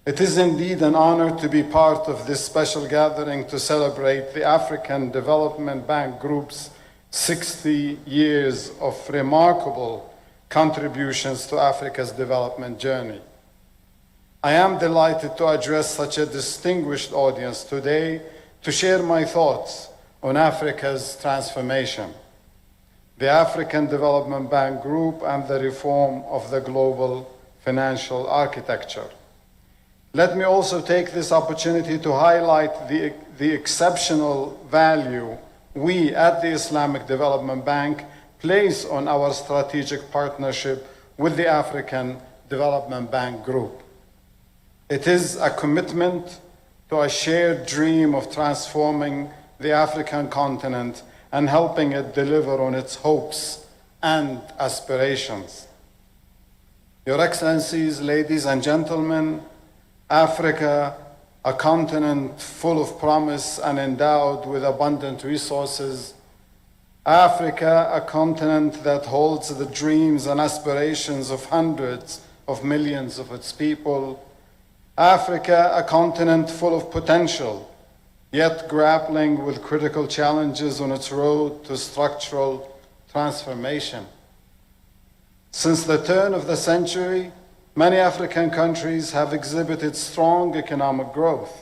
It is indeed an honor to be part of this special gathering to celebrate the African Development Bank Group's 60 years of remarkable contributions to Africa's development journey. I am delighted to address such a distinguished audience today to share my thoughts on Africa's transformation, the African Development Bank Group, and the reform of the global financial architecture. Let me also take this opportunity to highlight the exceptional value we at the Islamic Development Bank place on our strategic partnership with the African Development Bank Group. It is a commitment to a shared dream of transforming the African continent and helping it deliver on its hopes and aspirations. Your Excellencies, ladies and gentlemen, Africa, a continent full of promise and endowed with abundant resources. Africa, a continent that holds the dreams and aspirations of hundreds of millions of its people. Africa, a continent full of potential, yet grappling with critical challenges on its road to structural transformation. Since the turn of the century, many African countries have exhibited strong economic growth.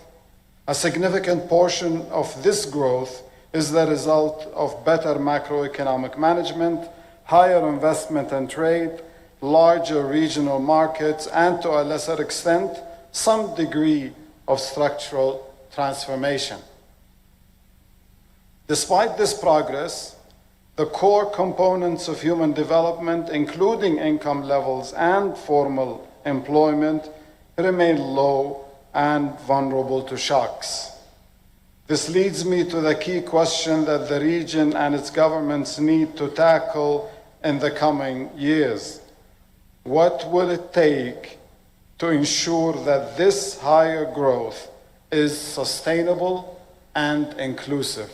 A significant portion of this growth is the result of better macroeconomic management, higher investment and trade, larger regional markets, and to a lesser extent, some degree of structural transformation. Despite this progress, the core components of human development, including income levels and formal employment, remain low and vulnerable to shocks. This leads me to the key question that the region and its governments need to tackle in the coming years. What will it take to ensure that this higher growth is sustainable and inclusive?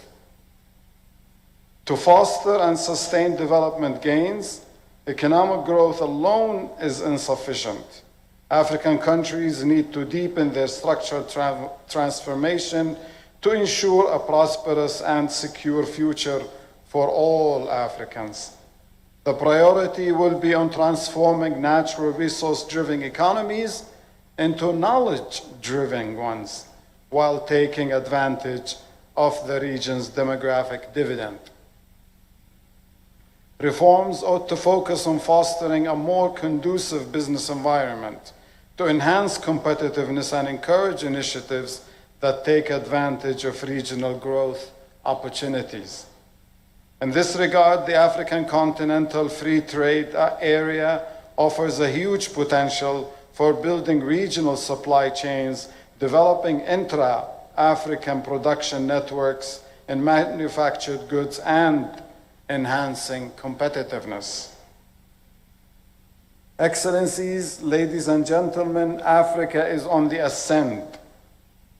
To foster and sustain development gains, economic growth alone is insufficient. African countries need to deepen their structural transformation to ensure a prosperous and secure future for all Africans. The priority will be on transforming natural resource-driven economies into knowledge-driven ones, while taking advantage of the region's demographic dividend. Reforms ought to focus on fostering a more conducive business environment to enhance competitiveness and encourage initiatives that take advantage of regional growth opportunities. In this regard, the African Continental Free Trade Area offers a huge potential for building regional supply chains, developing intra-African production networks in manufactured goods, and enhancing competitiveness. Excellencies, ladies and gentlemen, Africa is on the ascent,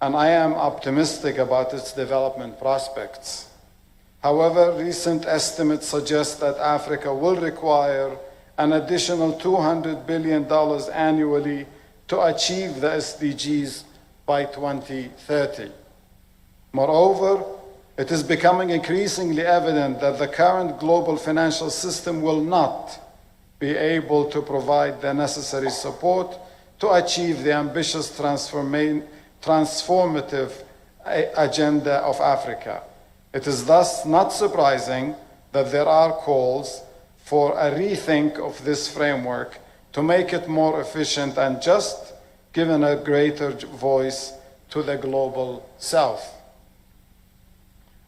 and I am optimistic about its development prospects. However, recent estimates suggest that Africa will require an additional $200 billion annually to achieve the SDGs by 2030. Moreover, it is becoming increasingly evident that the current global financial system will not be able to provide the necessary support to achieve the ambitious transformative agenda of Africa. It is thus not surprising that there are calls for a rethink of this framework to make it more efficient and just, giving a greater voice to the global South.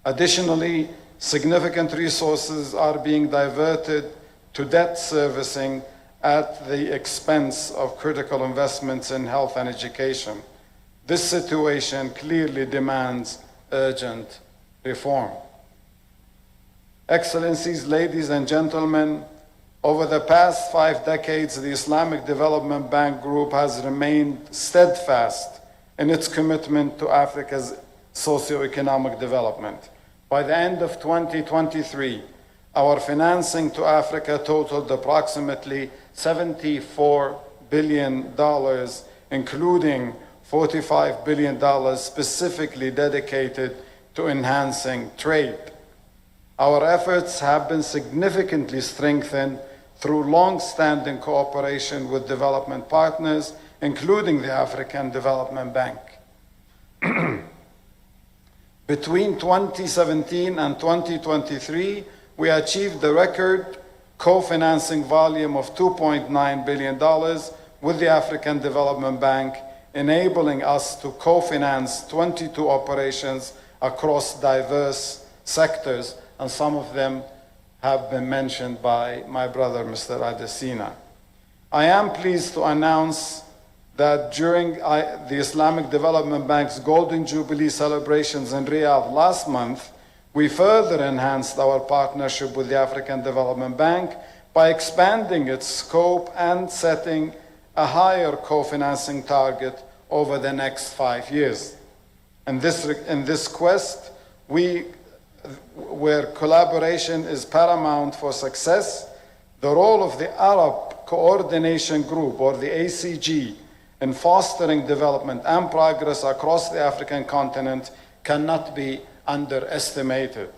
Additionally, significant resources are being diverted to debt servicing at the expense of critical investments in health and education. This situation clearly demands urgent reform. Excellencies, ladies and gentlemen, over the past 5 decades, the Islamic Development Bank Group has remained steadfast in its commitment to Africa's socio-economic development. By the end of 2023, our financing to Africa totaled approximately $74 billion, including $45 billion specifically dedicated to enhancing trade. Our efforts have been significantly strengthened through long-standing cooperation with development partners, including the African Development Bank. Between 2017 and 2023, we achieved the record co-financing volume of $2.9 billion with the African Development Bank, enabling us to co-finance 22 operations across diverse sectors, and some of them have been mentioned by my brother, Mr. Adesina. I am pleased to announce that during the Islamic Development Bank's Golden Jubilee celebrations in Riyadh last month, we further enhanced our partnership with the African Development Bank by expanding its scope and setting a higher co-financing target over the next 5 years. In this quest, where collaboration is paramount for success, the role of the Arab Coordination Group, or the ACG, in fostering development and progress across the African continent cannot be underestimated.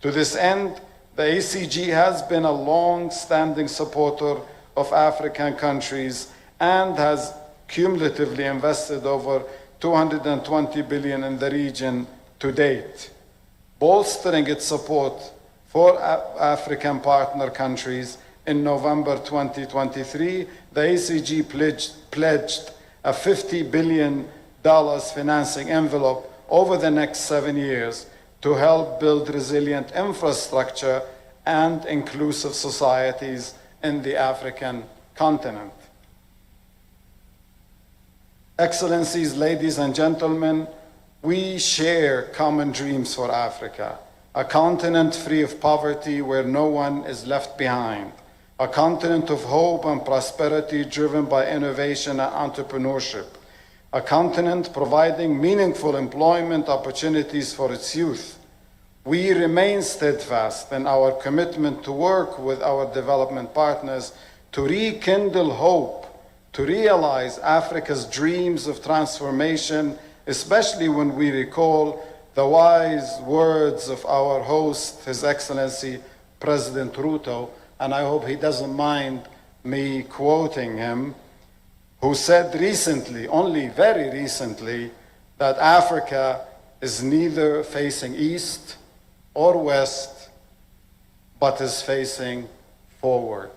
To this end, the ACG has been a long-standing supporter of African countries and has cumulatively invested over $220 billion in the region to date. Bolstering its support for African partner countries, in November 2023, the ACG pledged a $50 billion financing envelope over the next 7 years to help build resilient infrastructure and inclusive societies in the African continent. Excellencies, ladies and gentlemen, we share common dreams for Africa, a continent free of poverty where no one is left behind, a continent of hope and prosperity driven by innovation and entrepreneurship, a continent providing meaningful employment opportunities for its youth. We remain steadfast in our commitment to work with our development partners to rekindle hope, to realize Africa's dreams of transformation, especially when we recall the wise words of our host, His Excellency President Ruto, and I hope he doesn't mind me quoting him, who said recently, only very recently, that Africa is neither facing east or west, but is facing forward.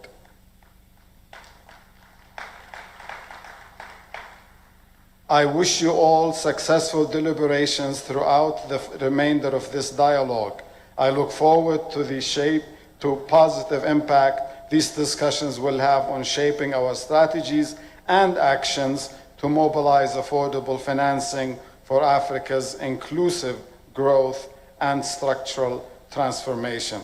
I wish you all successful deliberations throughout the remainder of this dialogue. I look forward to positive impact these discussions will have on shaping our strategies and actions to mobilize affordable financing for Africa's inclusive growth and structural transformation.